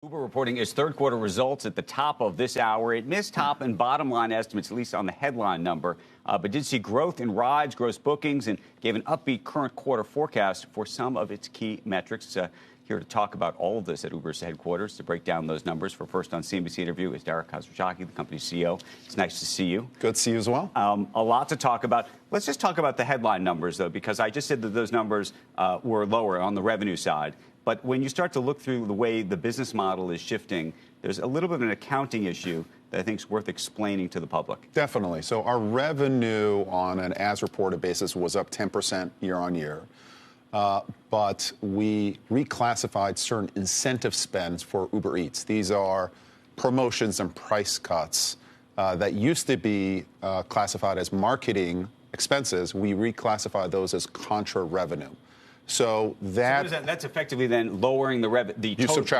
Uber reporting its third quarter results at the top of this hour. It missed top and bottom line estimates, at least on the headline number, but did see growth in rides, gross bookings, and gave an upbeat current quarter forecast for some of its key metrics. Here to talk about all of this at Uber's headquarters to break down those numbers for First on CNBC interview is Dara Khosrowshahi, the company's CEO. It's nice to see you. Good to see you as well. A lot to talk about. Let's just talk about the headline numbers, though, because I just said that those numbers were lower on the revenue side. But when you start to look through the way the business model is shifting, there's a little bit of an accounting issue that I think is worth explaining to the public. Definitely. So our revenue on an as-reported basis was up 10% year on year. But we reclassified certain incentive spends for Uber Eats. These are promotions and price cuts that used to be classified as marketing expenses. We reclassified those as contra revenue. So that's effectively then lowering the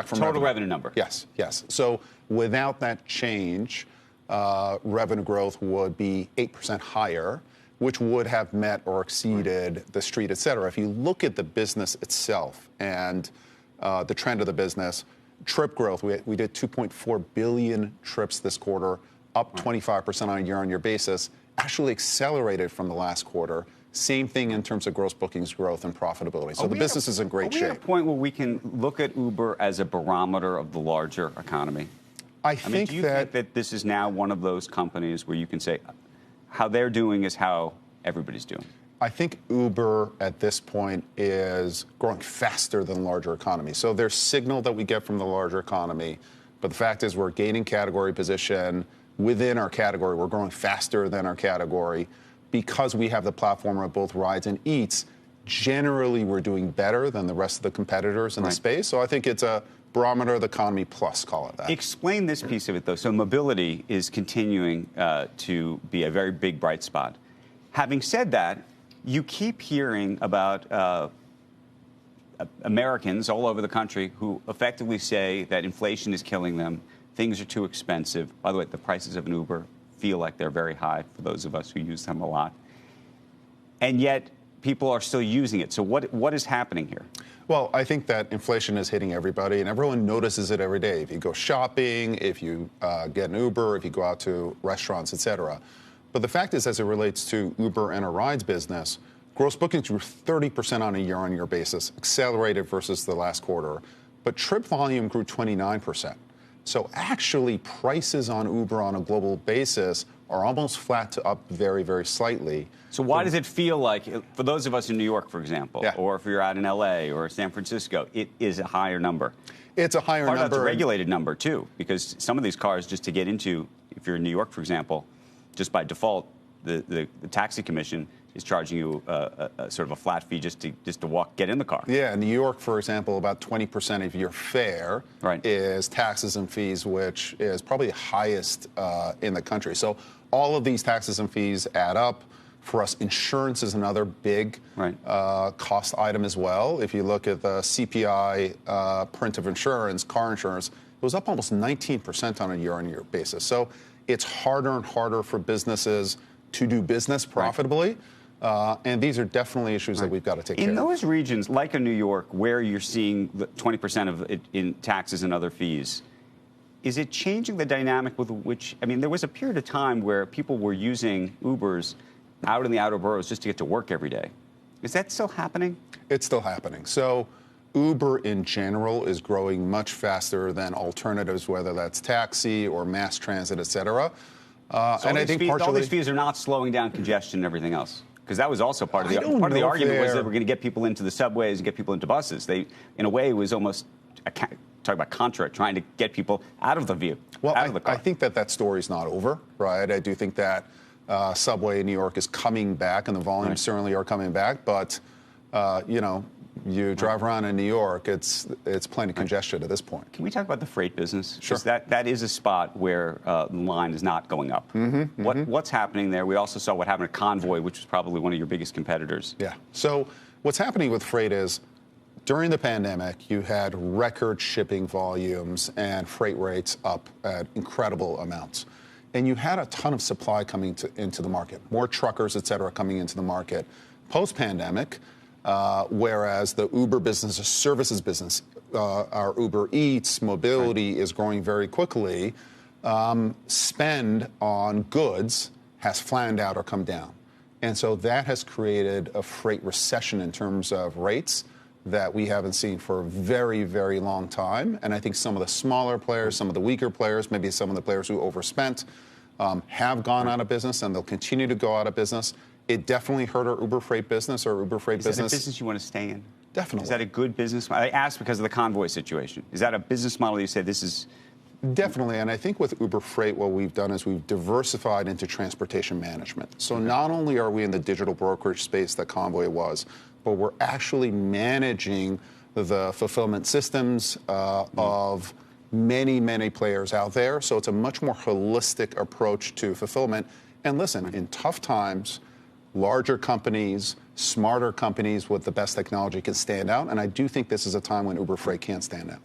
total revenue number. Yes, yes. So without that change, revenue growth would be 8% higher, which would have met or exceeded the street, et cetera. If you look at the business itself and the trend of the business, trip growth, we did 2.4 billion trips this quarter, up 25% on a year-on-year basis, actually accelerated from the last quarter. Same thing in terms of gross bookings growth and profitability. So the business is in great shape. Are we at a point where we can look at Uber as a barometer of the larger economy? I think do you think that this is now one of those companies where you can say how they're doing is how everybody's doing? I think Uber at this point is growing faster than larger economy. So there's signal that we get from the larger economy, but the fact is we're gaining category position within our category. We're growing faster than our category. Because we have the platform of both rides and eats, generally we're doing better than the rest of the competitors in the space. So I think it's a barometer of the economy plus, call it that. Explain this piece of it, though. So mobility is continuing to be a very big bright spot. Having said that, you keep hearing about Americans all over the country who effectively say that inflation is killing them, things are too expensive. By the way, the prices of an Uber feel like they're very high for those of us who use them a lot. And yet people are still using it. So what is happening here? Well, I think that inflation is hitting everybody, and everyone notices it every day. If you go shopping, if you get an Uber, if you go out to restaurants, et cetera. But the fact is, as it relates to Uber and our rides business, gross bookings grew 30% on a year-on-year basis, accelerated versus the last quarter. But trip volume grew 29%. So actually, prices on Uber on a global basis are almost flat to up very, very slightly. So why does it feel like, for those of us in New York, for example, or if you're out in L.A. or San Francisco, it is a higher number? It's a higher number. Part of that's a regulated number, too, because some of these cars, just to get into, if you're in New York, for example, just by default, the taxi commission is charging you a sort of a flat fee just to get in the car. Yeah, in New York, for example, about 20% of your fare is taxes and fees, which is probably the highest in the country. So all of these taxes and fees add up. For us, insurance is another big cost item as well. If you look at the CPI print of insurance, car insurance, it was up almost 19% on a year-on-year basis. So it's harder and harder for businesses to do business profitably. And these are definitely issues that we've got to take care of. In those regions, like in New York, where you're seeing 20% of it in taxes and other fees, is it changing the dynamic with which, I mean, there was a period of time where people were using Ubers out in the outer boroughs just to get to work every day. Is that still happening? It's still happening. So Uber in general is growing much faster than alternatives, whether that's taxi or mass transit, et cetera. And I think all these fees are not slowing down congestion and everything else. Because that was also part of the argument was that we're going to get people into the subways and get people into buses. They, in a way, it was almost talking about contra, trying to get people out of the vehicle, out of the car. I think that story's not over, right? I do think that subway in New York is coming back, and the volumes certainly are coming back. But you know, you drive around in New York, it's plenty congested at this point. Can we talk about the freight business? Sure. That is a spot where the line is not going up. What's happening there? We also saw what happened at Convoy, which was probably one of your biggest competitors. Yeah. So what's happening with freight is, during the pandemic, you had record shipping volumes and freight rates up at incredible amounts. And you had a ton of supply coming into the market, more truckers, et cetera, coming into the market. Post-pandemic, whereas the Uber business, a services business, our Uber Eats, mobility is growing very quickly, spend on goods has flattened out or come down. And so that has created a freight recession in terms of rates that we haven't seen for a very, very long time. And I think some of the smaller players, some of the weaker players, maybe some of the players who overspent have gone out of business, and they'll continue to go out of business. It definitely hurt our Uber Freight business. Our Uber Freight business. Is that a business you want to stay in? Definitely. Is that a good business? I asked because of the convoy situation. Is that a business model you say this is? Definitely, and I think with Uber Freight, what we've done is we've diversified into transportation management. So not only are we in the digital brokerage space that Convoy was, but we're actually managing the fulfillment systems of many, many players out there. So it's a much more holistic approach to fulfillment. And listen, in tough times, larger companies, smarter companies with the best technology can stand out. And I do think this is a time when Uber Freight can't stand out.